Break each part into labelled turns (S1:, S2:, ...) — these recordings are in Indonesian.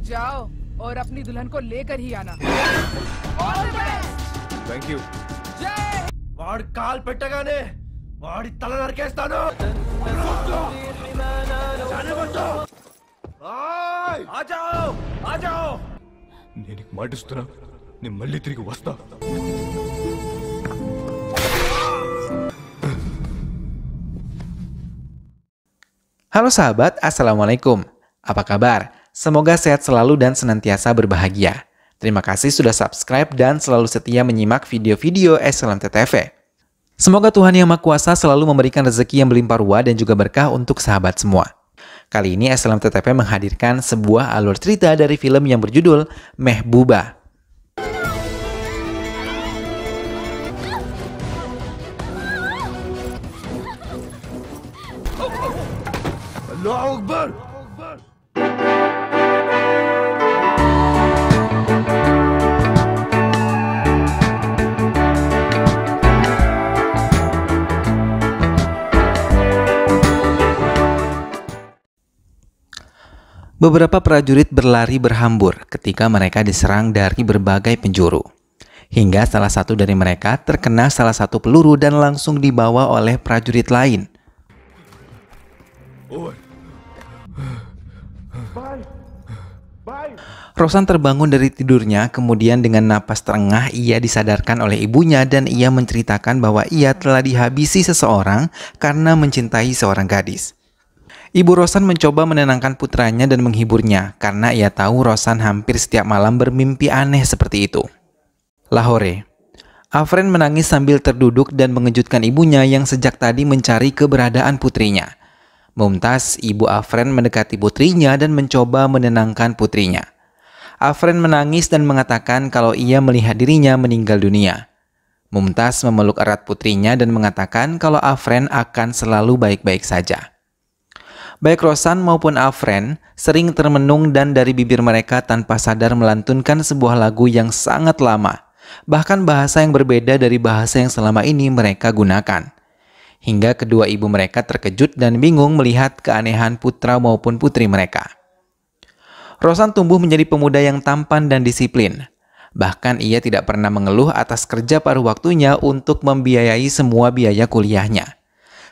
S1: जाओ और अपनी दुल्हन को लेकर ही आना। All the best.
S2: Thank you.
S3: వాడి కాల్ పెట్టగానే వాడి తల నరికేస్తాను.
S2: నేను నీకు మాటిస్తున్నా, నేను మళ్ళీ తిరిగి వస్తా.
S4: Halo sahabat, Assalamualaikum. Apa kabar? Semoga sehat selalu dan senantiasa berbahagia. Terima kasih sudah subscribe dan selalu setia menyimak video-video SLMTTV. Semoga Tuhan Yang Maha Kuasa selalu memberikan rezeki yang berlimpah ruah dan juga berkah untuk sahabat semua. Kali ini SLMTTV menghadirkan sebuah alur cerita dari film yang berjudul Mehbubah.
S3: Allahu Akbar.
S4: Beberapa prajurit berlari berhambur ketika mereka diserang dari berbagai penjuru. Hingga salah satu dari mereka terkena salah satu peluru dan langsung dibawa oleh prajurit lain. Rosan terbangun dari tidurnya, kemudian dengan napas terengah ia disadarkan oleh ibunya dan ia menceritakan bahwa ia telah dihabisi seseorang karena mencintai seorang gadis. Ibu Rosan mencoba menenangkan putranya dan menghiburnya karena ia tahu Rosan hampir setiap malam bermimpi aneh seperti itu. Lahore. Afren menangis sambil terduduk dan mengejutkan ibunya yang sejak tadi mencari keberadaan putrinya. Mumtaz, ibu Afren, mendekati putrinya dan mencoba menenangkan putrinya. Afren menangis dan mengatakan kalau ia melihat dirinya meninggal dunia. Mumtaz memeluk erat putrinya dan mengatakan kalau Afren akan selalu baik-baik saja. Baik Rosan maupun Afren sering termenung dan dari bibir mereka tanpa sadar melantunkan sebuah lagu yang sangat lama, bahkan bahasa yang berbeda dari bahasa yang selama ini mereka gunakan. Hingga kedua ibu mereka terkejut dan bingung melihat keanehan putra maupun putri mereka. Rosan tumbuh menjadi pemuda yang tampan dan disiplin. Bahkan ia tidak pernah mengeluh atas kerja paruh waktunya untuk membiayai semua biaya kuliahnya.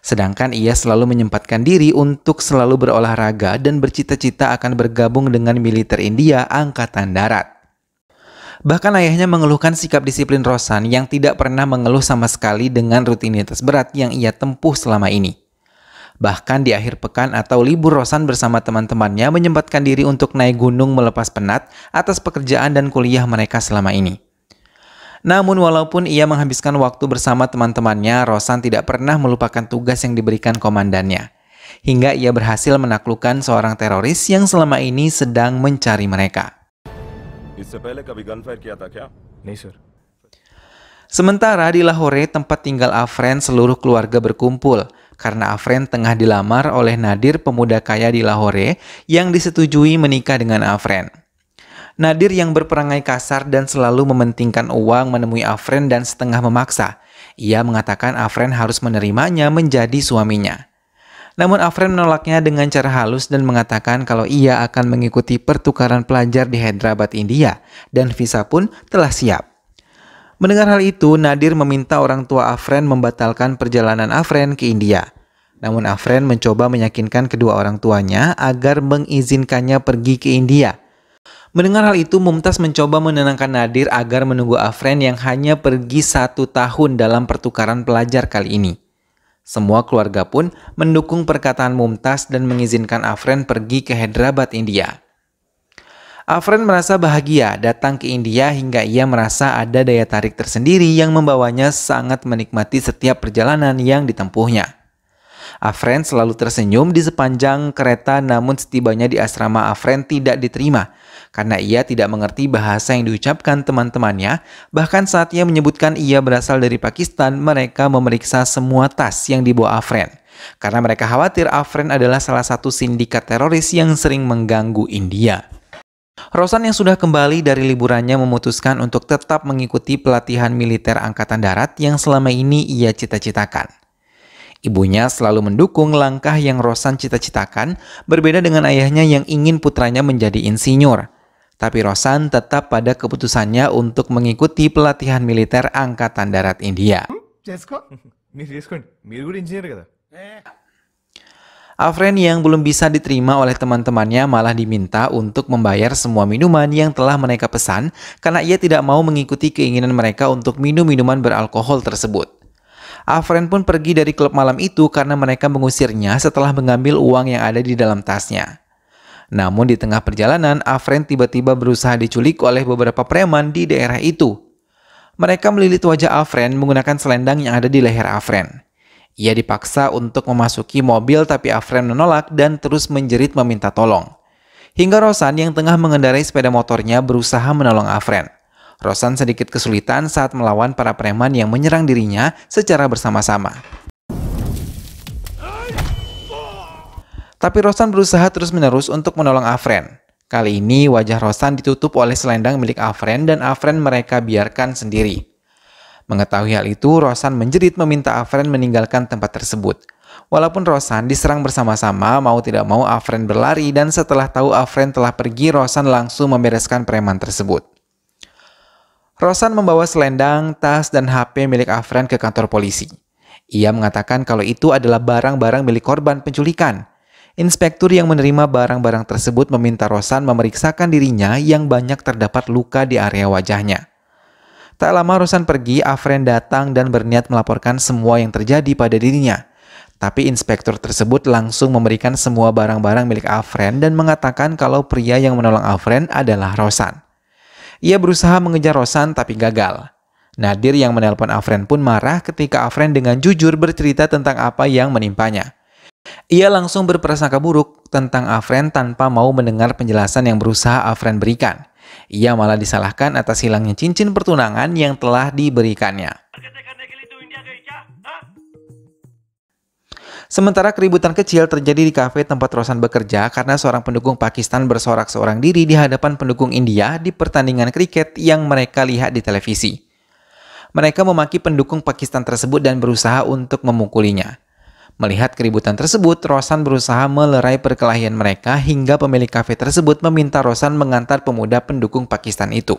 S4: Sedangkan ia selalu menyempatkan diri untuk selalu berolahraga dan bercita-cita akan bergabung dengan militer India Angkatan Darat. Bahkan ayahnya mengeluhkan sikap disiplin Rosan yang tidak pernah mengeluh sama sekali dengan rutinitas berat yang ia tempuh selama ini. Bahkan di akhir pekan atau libur, Rosan bersama teman-temannya menyempatkan diri untuk naik gunung melepas penat atas pekerjaan dan kuliah mereka selama ini. Namun walaupun ia menghabiskan waktu bersama teman-temannya, Rosan tidak pernah melupakan tugas yang diberikan komandannya. Hingga ia berhasil menaklukkan seorang teroris yang selama ini sedang mencari mereka.
S2: नहीं sir.
S4: Sementara di Lahore, tempat tinggal Afren, seluruh keluarga berkumpul karena Afren tengah dilamar oleh Nadir, pemuda kaya di Lahore yang disetujui menikah dengan Afren. Nadir yang berperangai kasar dan selalu mementingkan uang menemui Afren dan setengah memaksa. Ia mengatakan Afren harus menerimanya menjadi suaminya. Namun Afren menolaknya dengan cara halus dan mengatakan kalau ia akan mengikuti pertukaran pelajar di Hyderabad, India, dan visa pun telah siap. Mendengar hal itu, Nadir meminta orang tua Afren membatalkan perjalanan Afren ke India. Namun Afren mencoba meyakinkan kedua orang tuanya agar mengizinkannya pergi ke India. Mendengar hal itu, Mumtaz mencoba menenangkan Nadir agar menunggu Afren yang hanya pergi 1 tahun dalam pertukaran pelajar kali ini. Semua keluarga pun mendukung perkataan Mumtaz dan mengizinkan Afren pergi ke Hyderabad, India. Afren merasa bahagia datang ke India hingga ia merasa ada daya tarik tersendiri yang membawanya sangat menikmati setiap perjalanan yang ditempuhnya. Afren selalu tersenyum di sepanjang kereta, namun setibanya di asrama Afren tidak diterima karena ia tidak mengerti bahasa yang diucapkan teman-temannya. Bahkan saat ia menyebutkan ia berasal dari Pakistan, mereka memeriksa semua tas yang dibawa Afren karena mereka khawatir Afren adalah salah satu sindikat teroris yang sering mengganggu India. Rosan yang sudah kembali dari liburannya memutuskan untuk tetap mengikuti pelatihan militer Angkatan Darat yang selama ini ia cita-citakan. Ibunya selalu mendukung langkah yang Rosan cita-citakan, berbeda dengan ayahnya yang ingin putranya menjadi insinyur. Tapi Rosan tetap pada keputusannya untuk mengikuti pelatihan militer Angkatan Darat India.
S2: మీరు చేసుకోండి మీరు కూడా ఇంజనీర్ కదా
S4: Afren yang belum bisa diterima oleh teman-temannya malah diminta untuk membayar semua minuman yang telah mereka pesan karena ia tidak mau mengikuti keinginan mereka untuk minum minuman beralkohol tersebut. Afren pun pergi dari klub malam itu karena mereka mengusirnya setelah mengambil uang yang ada di dalam tasnya. Namun di tengah perjalanan, Afren tiba-tiba berusaha diculik oleh beberapa preman di daerah itu. Mereka melilit wajah Afren menggunakan selendang yang ada di leher Afren. Ia dipaksa untuk memasuki mobil tapi Afren menolak dan terus menjerit meminta tolong. Hingga Rosan yang tengah mengendarai sepeda motornya berusaha menolong Afren. Rosan sedikit kesulitan saat melawan para preman yang menyerang dirinya secara bersama-sama. Tapi Rosan berusaha terus-menerus untuk menolong Afren. Kali ini wajah Rosan ditutup oleh selendang milik Afren dan Afren mereka biarkan sendiri. Mengetahui hal itu, Rosan menjerit meminta Afren meninggalkan tempat tersebut. Walaupun Rosan diserang bersama-sama, mau tidak mau Afren berlari dan setelah tahu Afren telah pergi, Rosan langsung membereskan preman tersebut. Rosan membawa selendang, tas, dan HP milik Afren ke kantor polisi. Ia mengatakan kalau itu adalah barang-barang milik korban penculikan. Inspektur yang menerima barang-barang tersebut meminta Rosan memeriksakan dirinya yang banyak terdapat luka di area wajahnya. Tak lama Rosan pergi, Afren datang dan berniat melaporkan semua yang terjadi pada dirinya. Tapi inspektur tersebut langsung memberikan semua barang-barang milik Afren dan mengatakan kalau pria yang menolong Afren adalah Rosan. Ia berusaha mengejar Rosan tapi gagal. Nadir yang menelpon Afren pun marah ketika Afren dengan jujur bercerita tentang apa yang menimpanya. Ia langsung berprasangka buruk tentang Afren tanpa mau mendengar penjelasan yang berusaha Afren berikan. Ia malah disalahkan atas hilangnya cincin pertunangan yang telah diberikannya. Sementara keributan kecil terjadi di kafe tempat Rosan bekerja karena seorang pendukung Pakistan bersorak seorang diri di hadapan pendukung India di pertandingan kriket yang mereka lihat di televisi. Mereka memaki pendukung Pakistan tersebut dan berusaha untuk memukulinya. Melihat keributan tersebut, Rosan berusaha melerai perkelahian mereka hingga pemilik kafe tersebut meminta Rosan mengantar pemuda pendukung Pakistan itu.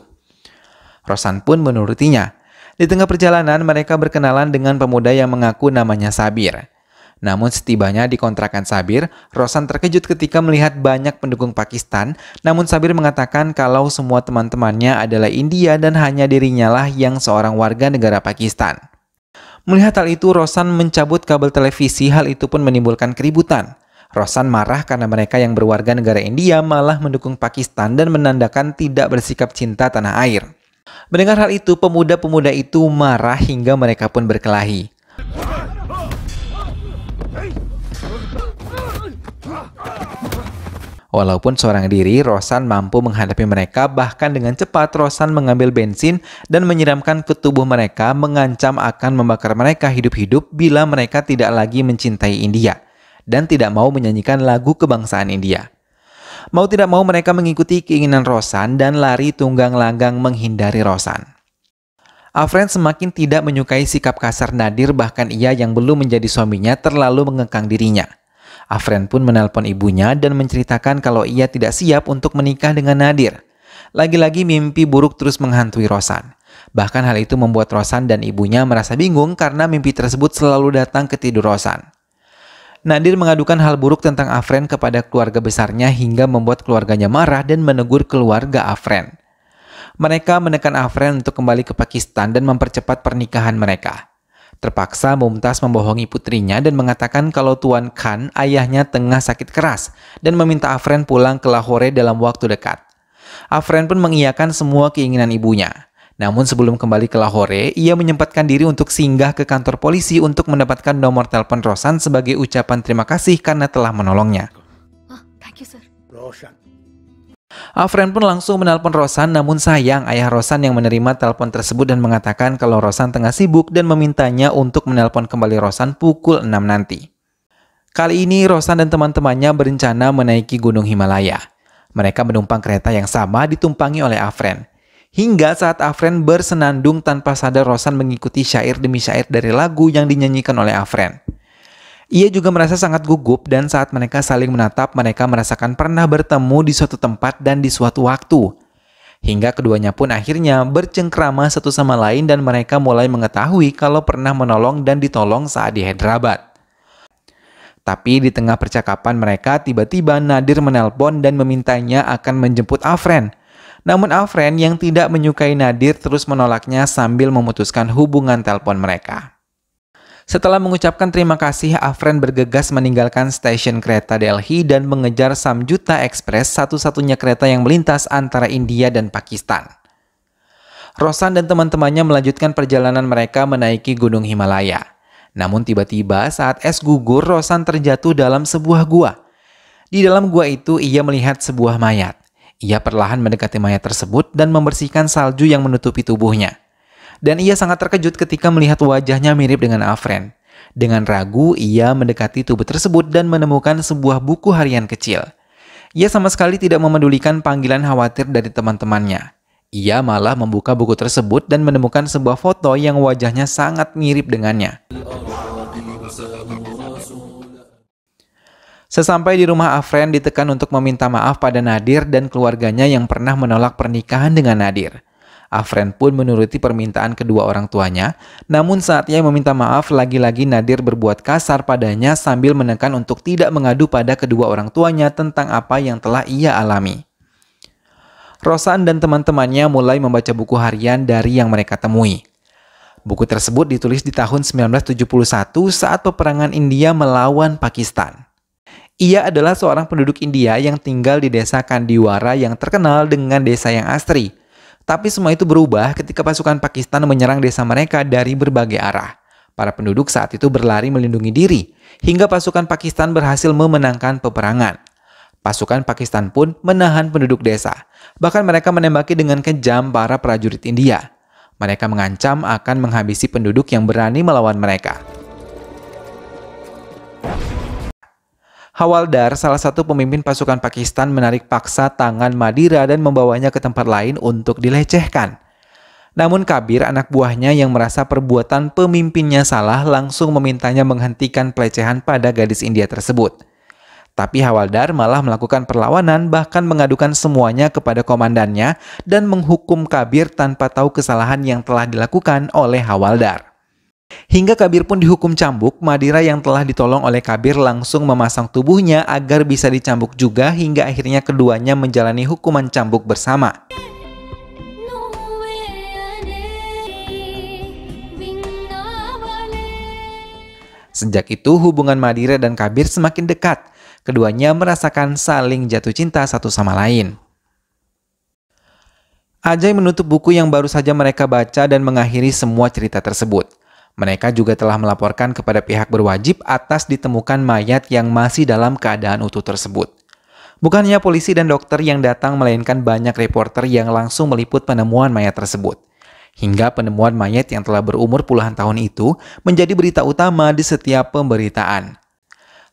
S4: Rosan pun menurutinya. Di tengah perjalanan, mereka berkenalan dengan pemuda yang mengaku namanya Sabir. Namun setibanya di kontrakan Sabir, Rosan terkejut ketika melihat banyak pendukung Pakistan, namun Sabir mengatakan kalau semua teman-temannya adalah India dan hanya dirinya lah yang seorang warga negara Pakistan. Melihat hal itu, Rosan mencabut kabel televisi. Hal itu pun menimbulkan keributan. Rosan marah karena mereka yang berwarga negara India malah mendukung Pakistan dan menandakan tidak bersikap cinta tanah air. Mendengar hal itu, pemuda-pemuda itu marah hingga mereka pun berkelahi. Walaupun seorang diri, Rosan mampu menghadapi mereka. Bahkan dengan cepat, Rosan mengambil bensin dan menyiramkan ke tubuh mereka, mengancam akan membakar mereka hidup-hidup bila mereka tidak lagi mencintai India dan tidak mau menyanyikan lagu kebangsaan India. Mau tidak mau mereka mengikuti keinginan Rosan dan lari tunggang langgang menghindari Rosan. Afren semakin tidak menyukai sikap kasar Nadir, bahkan ia yang belum menjadi suaminya terlalu mengekang dirinya. Afren pun menelpon ibunya dan menceritakan kalau ia tidak siap untuk menikah dengan Nadir. Lagi-lagi mimpi buruk terus menghantui Rosan. Bahkan hal itu membuat Rosan dan ibunya merasa bingung karena mimpi tersebut selalu datang ke tidur Rosan. Nadir mengadukan hal buruk tentang Afren kepada keluarga besarnya hingga membuat keluarganya marah dan menegur keluarga Afren. Mereka menekan Afren untuk kembali ke Pakistan dan mempercepat pernikahan mereka. Terpaksa Mumtaz membohongi putrinya dan mengatakan kalau Tuan Khan, ayahnya, tengah sakit keras dan meminta Afren pulang ke Lahore dalam waktu dekat. Afren pun mengiyakan semua keinginan ibunya. Namun sebelum kembali ke Lahore, ia menyempatkan diri untuk singgah ke kantor polisi untuk mendapatkan nomor telepon Rosan sebagai ucapan terima kasih karena telah menolongnya.
S1: Thank you, sir.
S4: Afren pun langsung menelpon Rosan, namun sayang ayah Rosan yang menerima telepon tersebut dan mengatakan kalau Rosan tengah sibuk dan memintanya untuk menelpon kembali Rosan pukul 6 nanti. Kali ini Rosan dan teman-temannya berencana menaiki Gunung Himalaya. Mereka menumpang kereta yang sama ditumpangi oleh Afren. Hingga saat Afren bersenandung tanpa sadar Rosan mengikuti syair demi syair dari lagu yang dinyanyikan oleh Afren. Ia juga merasa sangat gugup dan saat mereka saling menatap, mereka merasakan pernah bertemu di suatu tempat dan di suatu waktu. Hingga keduanya pun akhirnya bercengkrama satu sama lain dan mereka mulai mengetahui kalau pernah menolong dan ditolong saat di Hyderabad. Tapi di tengah percakapan mereka, tiba-tiba Nadir menelpon dan memintanya akan menjemput Afren. Namun Afren yang tidak menyukai Nadir terus menolaknya sambil memutuskan hubungan telepon mereka. Setelah mengucapkan terima kasih, Afren bergegas meninggalkan stasiun kereta Delhi dan mengejar Samjuta Express, satu-satunya kereta yang melintas antara India dan Pakistan. Rosan dan teman-temannya melanjutkan perjalanan mereka menaiki Gunung Himalaya. Namun tiba-tiba saat es gugur, Rosan terjatuh dalam sebuah gua. Di dalam gua itu ia melihat sebuah mayat. Ia perlahan mendekati mayat tersebut dan membersihkan salju yang menutupi tubuhnya. Dan ia sangat terkejut ketika melihat wajahnya mirip dengan Afren. Dengan ragu, ia mendekati tubuh tersebut dan menemukan sebuah buku harian kecil. Ia sama sekali tidak memedulikan panggilan khawatir dari teman-temannya. Ia malah membuka buku tersebut dan menemukan sebuah foto yang wajahnya sangat mirip dengannya. Sesampai di rumah, Afren ditekan untuk meminta maaf pada Nadir dan keluarganya yang pernah menolak pernikahan dengan Nadir. Afren pun menuruti permintaan kedua orang tuanya, namun saat ia meminta maaf, lagi-lagi Nadir berbuat kasar padanya sambil menekan untuk tidak mengadu pada kedua orang tuanya tentang apa yang telah ia alami. Rosan dan teman-temannya mulai membaca buku harian dari yang mereka temui. Buku tersebut ditulis di tahun 1971 saat peperangan India melawan Pakistan. Ia adalah seorang penduduk India yang tinggal di desa Kandiwara yang terkenal dengan desa yang asri. Tapi semua itu berubah ketika pasukan Pakistan menyerang desa mereka dari berbagai arah. Para penduduk saat itu berlari melindungi diri, hingga pasukan Pakistan berhasil memenangkan peperangan. Pasukan Pakistan pun menahan penduduk desa. Bahkan mereka menembaki dengan kejam para prajurit India. Mereka mengancam akan menghabisi penduduk yang berani melawan mereka. Hawaldar, salah satu pemimpin pasukan Pakistan, menarik paksa tangan Madira dan membawanya ke tempat lain untuk dilecehkan. Namun Kabir, anak buahnya yang merasa perbuatan pemimpinnya salah, langsung memintanya menghentikan pelecehan pada gadis India tersebut. Tapi Hawaldar malah melakukan perlawanan, bahkan mengadukan semuanya kepada komandannya dan menghukum Kabir tanpa tahu kesalahan yang telah dilakukan oleh Hawaldar. Hingga Kabir pun dihukum cambuk. Madira yang telah ditolong oleh Kabir langsung memasang tubuhnya agar bisa dicambuk juga, hingga akhirnya keduanya menjalani hukuman cambuk bersama. Sejak itu hubungan Madira dan Kabir semakin dekat. Keduanya merasakan saling jatuh cinta satu sama lain. Ajay menutup buku yang baru saja mereka baca dan mengakhiri semua cerita tersebut. Mereka juga telah melaporkan kepada pihak berwajib atas ditemukan mayat yang masih dalam keadaan utuh tersebut. Bukan hanya polisi dan dokter yang datang, melainkan banyak reporter yang langsung meliput penemuan mayat tersebut. Hingga penemuan mayat yang telah berumur puluhan tahun itu menjadi berita utama di setiap pemberitaan.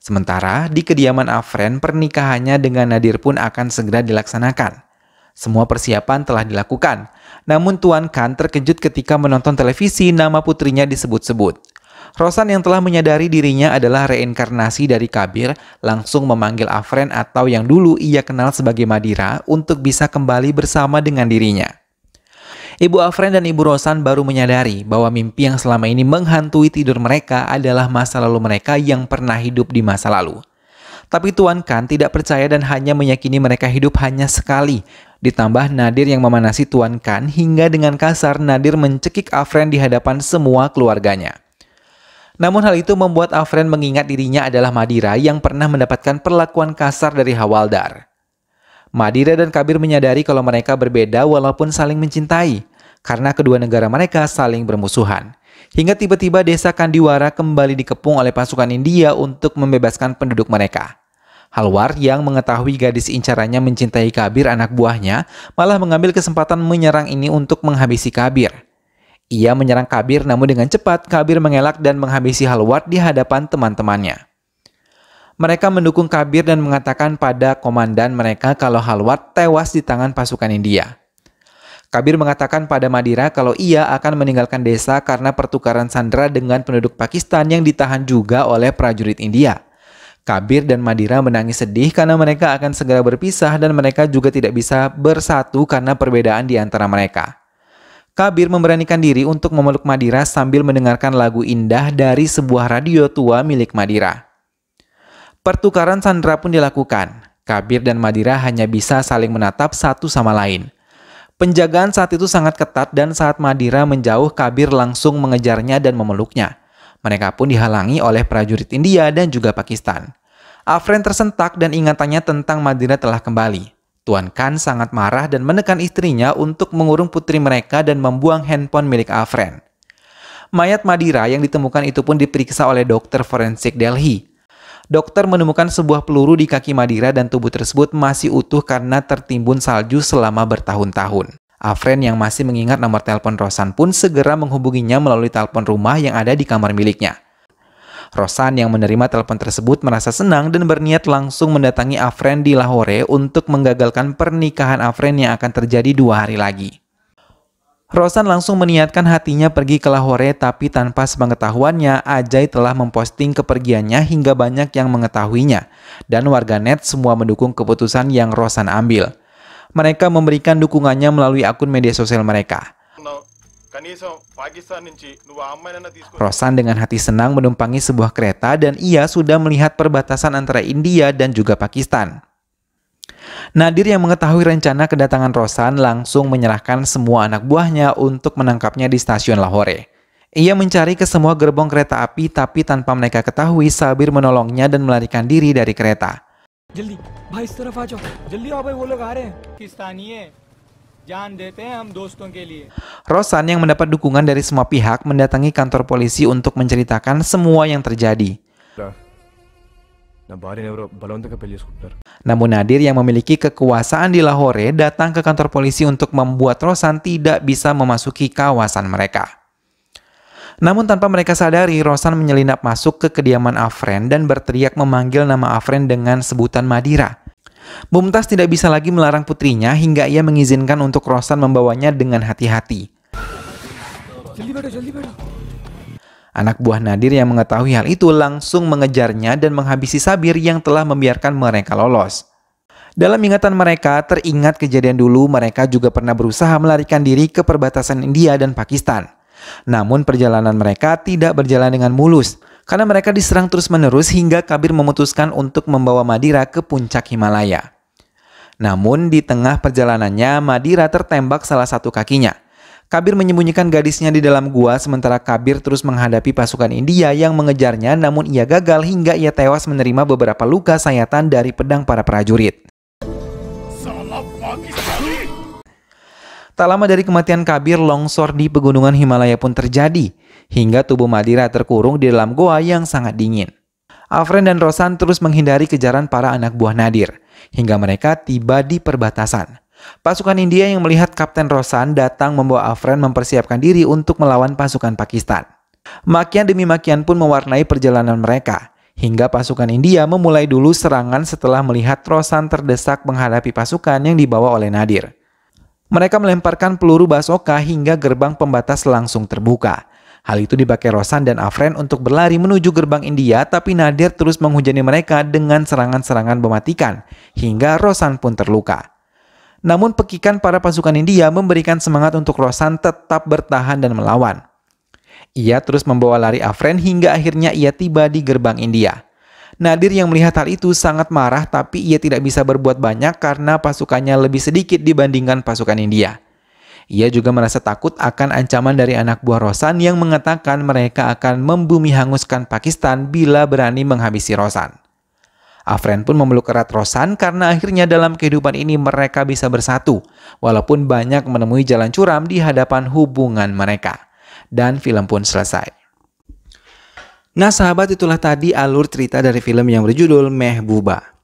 S4: Sementara di kediaman Afren, pernikahannya dengan Nadir pun akan segera dilaksanakan. Semua persiapan telah dilakukan. Namun Tuan Khan terkejut ketika menonton televisi nama putrinya disebut-sebut. Rosan yang telah menyadari dirinya adalah reinkarnasi dari Kabir langsung memanggil Afren atau yang dulu ia kenal sebagai Madira untuk bisa kembali bersama dengan dirinya. Ibu Afren dan Ibu Rosan baru menyadari bahwa mimpi yang selama ini menghantui tidur mereka adalah masa lalu mereka yang pernah hidup di masa lalu. Tapi Tuan Khan tidak percaya dan hanya meyakini mereka hidup hanya sekali. Ditambah Nadir yang memanasi Tuan Khan hingga dengan kasar Nadir mencekik Afren di hadapan semua keluarganya. Namun hal itu membuat Afren mengingat dirinya adalah Madira yang pernah mendapatkan perlakuan kasar dari Hawaldar. Madira dan Kabir menyadari kalau mereka berbeda walaupun saling mencintai, karena kedua negara mereka saling bermusuhan. Hingga tiba-tiba desa Kandiwara kembali dikepung oleh pasukan India untuk membebaskan penduduk mereka. Halwar yang mengetahui gadis incarannya mencintai Kabir anak buahnya malah mengambil kesempatan menyerang ini untuk menghabisi Kabir. Ia menyerang Kabir namun dengan cepat Kabir mengelak dan menghabisi Halwar di hadapan teman-temannya. Mereka mendukung Kabir dan mengatakan pada komandan mereka kalau Halwar tewas di tangan pasukan India. Kabir mengatakan pada Madira kalau ia akan meninggalkan desa karena pertukaran sandera dengan penduduk Pakistan yang ditahan juga oleh prajurit India. Kabir dan Madira menangis sedih karena mereka akan segera berpisah dan mereka juga tidak bisa bersatu karena perbedaan di antara mereka. Kabir memberanikan diri untuk memeluk Madira sambil mendengarkan lagu indah dari sebuah radio tua milik Madira. Pertukaran sandera pun dilakukan. Kabir dan Madira hanya bisa saling menatap satu sama lain. Penjagaan saat itu sangat ketat dan saat Madira menjauh, Kabir langsung mengejarnya dan memeluknya. Mereka pun dihalangi oleh prajurit India dan juga Pakistan. Afren tersentak dan ingatannya tentang Madira telah kembali. Tuan Khan sangat marah dan menekan istrinya untuk mengurung putri mereka dan membuang handphone milik Afren. Mayat Madira yang ditemukan itu pun diperiksa oleh dokter forensik Delhi. Dokter menemukan sebuah peluru di kaki Madira dan tubuh tersebut masih utuh karena tertimbun salju selama bertahun-tahun. Afren yang masih mengingat nomor telepon Rosan pun segera menghubunginya melalui telepon rumah yang ada di kamar miliknya. Rosan yang menerima telepon tersebut merasa senang dan berniat langsung mendatangi Afren di Lahore untuk menggagalkan pernikahan Afren yang akan terjadi 2 hari lagi. Rosan langsung meniatkan hatinya pergi ke Lahore, tapi tanpa sepengetahuannya, Ajay telah memposting kepergiannya hingga banyak yang mengetahuinya, dan warganet semua mendukung keputusan yang Rosan ambil. Mereka memberikan dukungannya melalui akun media sosial mereka. Rosan dengan hati senang menumpangi sebuah kereta dan ia sudah melihat perbatasan antara India dan juga Pakistan. Nadir yang mengetahui rencana kedatangan Rosan langsung menyerahkan semua anak buahnya untuk menangkapnya di stasiun Lahore. Ia mencari ke semua gerbong kereta api, tapi tanpa mereka ketahui, Sabir menolongnya dan melarikan diri dari kereta.
S5: जल्दी भाई इस तरफ आ जाओ जल्दी आओ भाई वो लोग आ रहे हैं पाकिस्तानी है जान देते हैं हम दोस्तों के लिए.
S4: Rosan yang mendapat dukungan dari semua pihak mendatangi kantor polisi untuk menceritakan semua yang terjadi. Namun Nadir yang memiliki kekuasaan di Lahore datang ke kantor polisi untuk membuat Rosan tidak bisa memasuki kawasan mereka. Namun tanpa mereka sadari, Rosan menyelinap masuk ke kediaman Afren dan berteriak memanggil nama Afren dengan sebutan Madira. Mumtaz tidak bisa lagi melarang putrinya hingga ia mengizinkan untuk Rosan membawanya dengan hati-hati. Anak buah Nadir yang mengetahui hal itu langsung mengejarnya dan menghabisi Sabir yang telah membiarkan mereka lolos. Dalam ingatan mereka, teringat kejadian dulu mereka juga pernah berusaha melarikan diri ke perbatasan India dan Pakistan. Namun perjalanan mereka tidak berjalan dengan mulus, karena mereka diserang terus-menerus hingga Kabir memutuskan untuk membawa Madira ke puncak Himalaya. Namun di tengah perjalanannya, Madira tertembak salah satu kakinya. Kabir menyembunyikan gadisnya di dalam gua, sementara Kabir terus menghadapi pasukan India yang mengejarnya, namun ia gagal hingga ia tewas menerima beberapa luka sayatan dari pedang para prajurit. Tak lama dari kematian Kabir, longsor di pegunungan Himalaya pun terjadi, hingga tubuh Madira terkurung di dalam goa yang sangat dingin. Afren dan Rosan terus menghindari kejaran para anak buah Nadir, hingga mereka tiba di perbatasan. Pasukan India yang melihat Kapten Rosan datang membawa Afren mempersiapkan diri untuk melawan pasukan Pakistan. Makian demi makian pun mewarnai perjalanan mereka, hingga pasukan India memulai dulu serangan setelah melihat Rosan terdesak menghadapi pasukan yang dibawa oleh Nadir. Mereka melemparkan peluru basoka hingga gerbang pembatas langsung terbuka. Hal itu dipakai Rosan dan Afren untuk berlari menuju gerbang India, tapi Nadir terus menghujani mereka dengan serangan-serangan mematikan, hingga Rosan pun terluka. Namun pekikan para pasukan India memberikan semangat untuk Rosan tetap bertahan dan melawan. Ia terus membawa lari Afren hingga akhirnya ia tiba di gerbang India. Nadir yang melihat hal itu sangat marah, tapi ia tidak bisa berbuat banyak karena pasukannya lebih sedikit dibandingkan pasukan India. Ia juga merasa takut akan ancaman dari anak buah Rosan yang mengatakan mereka akan membumi hanguskan Pakistan bila berani menghabisi Rosan. Afren pun memeluk erat Rosan karena akhirnya dalam kehidupan ini mereka bisa bersatu, walaupun banyak menemui jalan curam di hadapan hubungan mereka. Dan film pun selesai. Nah sahabat, itulah tadi alur cerita dari film yang berjudul Mehbuba.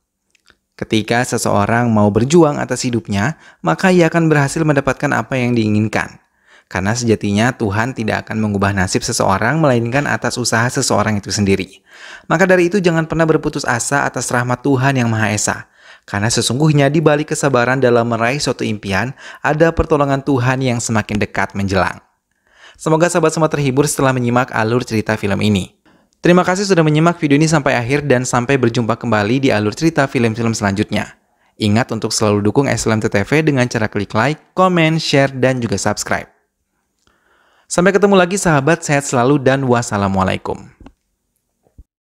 S4: Ketika seseorang mau berjuang atas hidupnya, maka ia akan berhasil mendapatkan apa yang diinginkan. Karena sejatinya Tuhan tidak akan mengubah nasib seseorang, melainkan atas usaha seseorang itu sendiri. Maka dari itu jangan pernah berputus asa atas rahmat Tuhan yang Maha Esa. Karena sesungguhnya di balik kesabaran dalam meraih suatu impian, ada pertolongan Tuhan yang semakin dekat menjelang. Semoga sahabat semua terhibur setelah menyimak alur cerita film ini. Terima kasih sudah menyimak video ini sampai akhir dan sampai berjumpa kembali di alur cerita film-film selanjutnya. Ingat untuk selalu dukung SLMT TV dengan cara klik like, komen, share, dan juga subscribe. Sampai ketemu lagi sahabat, sehat selalu dan wassalamualaikum.